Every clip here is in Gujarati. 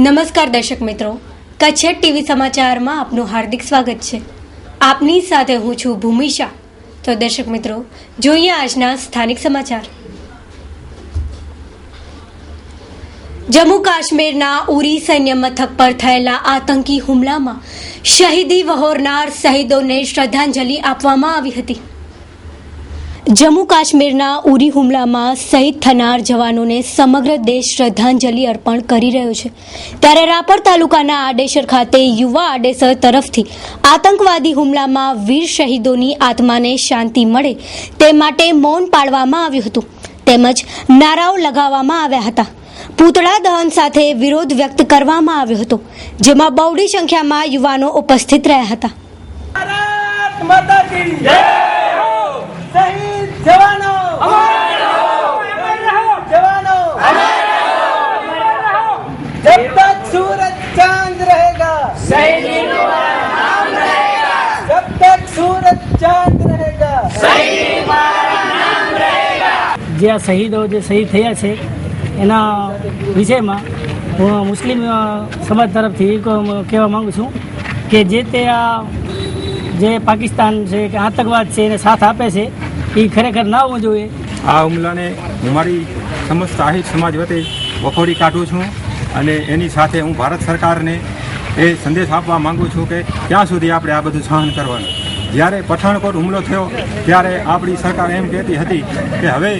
નમસ્કાર દર્શક મિત્રો, કચ્છ ટીવી સમાચારમાં આપનું હાર્દિક સ્વાગત છે। આપની સાથે હું છું ભૂમિશા। તો દર્શક મિત્રો, જોઈએ આજના સ્થાનિક સમાચાર। જમ્મુ કાશ્મીરના ઉરી સૈન્ય મથક પર થયેલા આતંકી હુમલામાં શહીદી વહોરનાર શહીદોને શ્રદ્ધાંજલિ આપવામાં આવી હતી। જમ્મુ કાશ્મીરના ઉરી હુમલામાં શહીદ થનાર જવાનોને સમગ્ર દેશ શ્રદ્ધાંજલિ અર્પણ કરી રહ્યો છે, ત્યારે રાપર તાલુકાના આડેસર ખાતે યુવા આડેસર તરફથી આતંકવાદી હુમલામાં વીર શહીદોની આત્માને શાંતિ મળે તે માટે મૌન પાળવામાં આવ્યું હતું, તેમજ નારાઓ લગાવવામાં આવ્યા હતા। પૂતળા દહન સાથે વિરોધ વ્યક્ત કરવામાં આવ્યો હતો, જેમાં બહોળી સંખ્યામાં યુવાનો ઉપસ્થિત રહ્યા હતા। भारत माता की जय हो। शहीद जवानों अमर रहो, जवानों अमर रहो। जब तक सूरज चांद रहेगा शहीदों का नाम रहेगा। जब तक सूरज चांद रहेगा शहीदों का नाम रहेगा। જે આ શહીદો જે શહીદ થયા છે એના વિષયમાં હું મુસ્લિમ સમાજ તરફથી કહેવા માગું છું કે જે પાકિસ્તાન છે કે આતંકવાદ છે એને સાથ આપે છે એ ખરેખર ના હોવું જોઈએ। આ હુમલાને હું મારી સમસ્ત આહિર સમાજ વતી વખોડી કાઢું છું અને એની સાથે હું ભારત સરકારને એ સંદેશ આપવા માગું છું કે ક્યાં સુધી આપણે આ બધું સહન કરવાનું। જ્યારે પઠાણકોટ હુમલો થયો ત્યારે આપણી સરકાર એમ કહેતી હતી કે હવે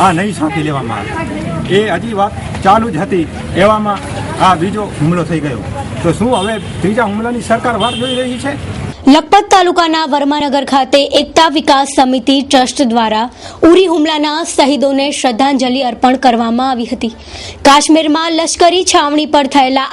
આ નહીં સાંભળી લેવામાં આવે, એ હજી વાત ચાલુ જ હતી, એવામાં આ બીજો હુમલો થઈ ગયો। તો શું હવે ત્રીજા હુમલાની સરકાર વાટ જોઈ રહી છે? લખપત તાલુકાના વર્માનગર ખાતે એકતા વિકાસ સમિતિ ટ્રસ્ટ દ્વારા ઉરી હુમલાના શહીદોને શ્રદ્ધાંજલિ અર્પણ કરવામાં આવી હતી। કાશ્મીરમાં લશ્કરી છાવણી પર થયેલા